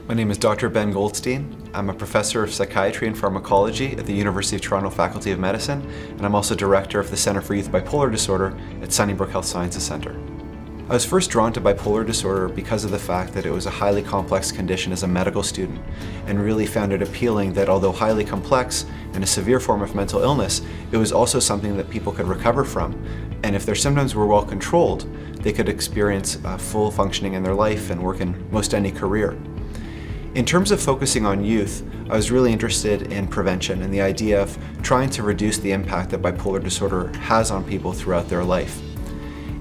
My name is Dr. Ben Goldstein. I'm a professor of psychiatry and pharmacology at the University of Toronto Faculty of Medicine, and I'm also director of the Centre for Youth Bipolar Disorder at Sunnybrook Health Sciences Centre. I was first drawn to bipolar disorder because of the fact that it was a highly complex condition as a medical student, and really found it appealing that although highly complex and a severe form of mental illness, it was also something that people could recover from. And if their symptoms were well controlled, they could experience full functioning in their life and work in most any career. In terms of focusing on youth, I was really interested in prevention and the idea of trying to reduce the impact that bipolar disorder has on people throughout their life.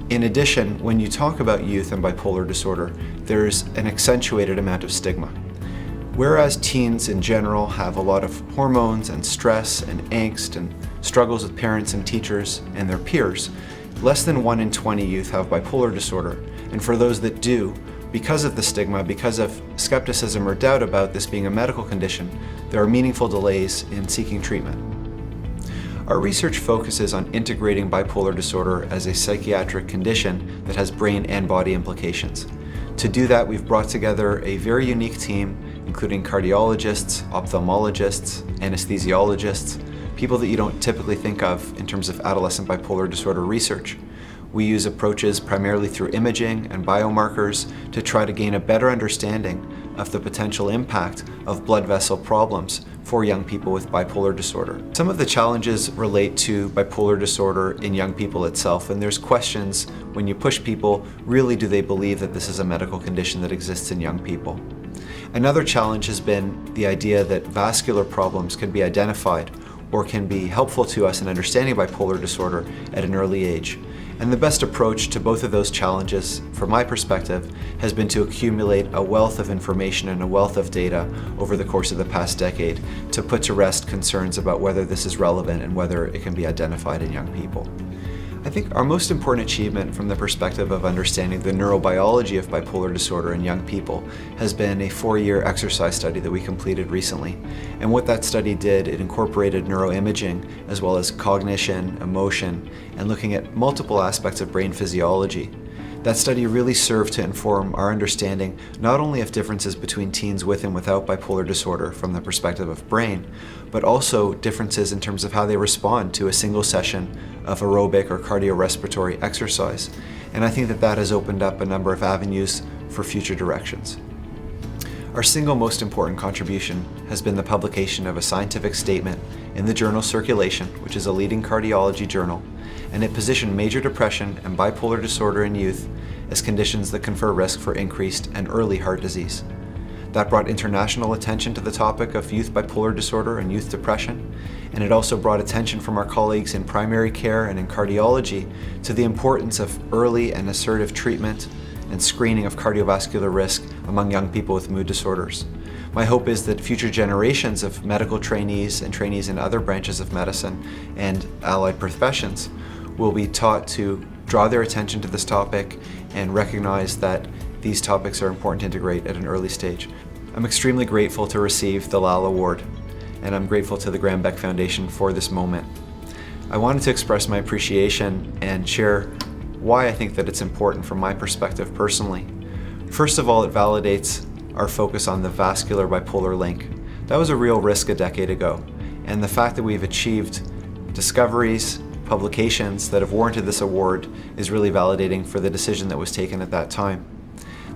In addition, when you talk about youth and bipolar disorder, there's an accentuated amount of stigma. Whereas teens in general have a lot of hormones and stress and angst and struggles with parents and teachers and their peers, less than 1 in 20 youth have bipolar disorder. And for those that do, because of the stigma, because of skepticism or doubt about this being a medical condition, there are meaningful delays in seeking treatment. Our research focuses on integrating bipolar disorder as a psychiatric condition that has brain and body implications. To do that, we've brought together a very unique team, including cardiologists, ophthalmologists, anesthesiologists, people that you don't typically think of in terms of adolescent bipolar disorder research. We use approaches primarily through imaging and biomarkers to try to gain a better understanding of the potential impact of blood vessel problems for young people with bipolar disorder. Some of the challenges relate to bipolar disorder in young people itself, and there's questions when you push people, really do they believe that this is a medical condition that exists in young people? Another challenge has been the idea that vascular problems can be identified or can be helpful to us in understanding bipolar disorder at an early age. And the best approach to both of those challenges, from my perspective, has been to accumulate a wealth of information and a wealth of data over the course of the past decade to put to rest concerns about whether this is relevant and whether it can be identified in young people. I think our most important achievement from the perspective of understanding the neurobiology of bipolar disorder in young people has been a 4-year exercise study that we completed recently. And what that study did, it incorporated neuroimaging as well as cognition, emotion, and looking at multiple aspects of brain physiology. That study really served to inform our understanding not only of differences between teens with and without bipolar disorder from the perspective of brain, but also differences in terms of how they respond to a single session of aerobic or cardiorespiratory exercise. And I think that that has opened up a number of avenues for future directions. Our single most important contribution has been the publication of a scientific statement in the journal Circulation, which is a leading cardiology journal, and it positioned major depression and bipolar disorder in youth as conditions that confer risk for increased and early heart disease. That brought international attention to the topic of youth bipolar disorder and youth depression, and it also brought attention from our colleagues in primary care and in cardiology to the importance of early and assertive treatment and screening of cardiovascular risk among young people with mood disorders. My hope is that future generations of medical trainees and trainees in other branches of medicine and allied professions will be taught to draw their attention to this topic and recognize that these topics are important to integrate at an early stage. I'm extremely grateful to receive the Lal Award, and I'm grateful to the Graham Boeckh Foundation for this moment. I wanted to express my appreciation and share why I think that it's important from my perspective personally. First of all, it validates our focus on the vascular bipolar link. That was a real risk a decade ago, and the fact that we've achieved discoveries, publications that have warranted this award is really validating for the decision that was taken at that time.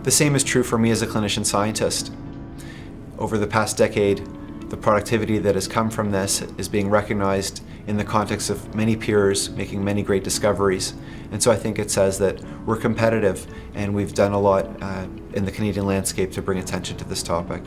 The same is true for me as a clinician scientist. Over the past decade, the productivity that has come from this is being recognized in the context of many peers making many great discoveries. And so I think it says that we're competitive and we've done a lot in the Canadian landscape to bring attention to this topic.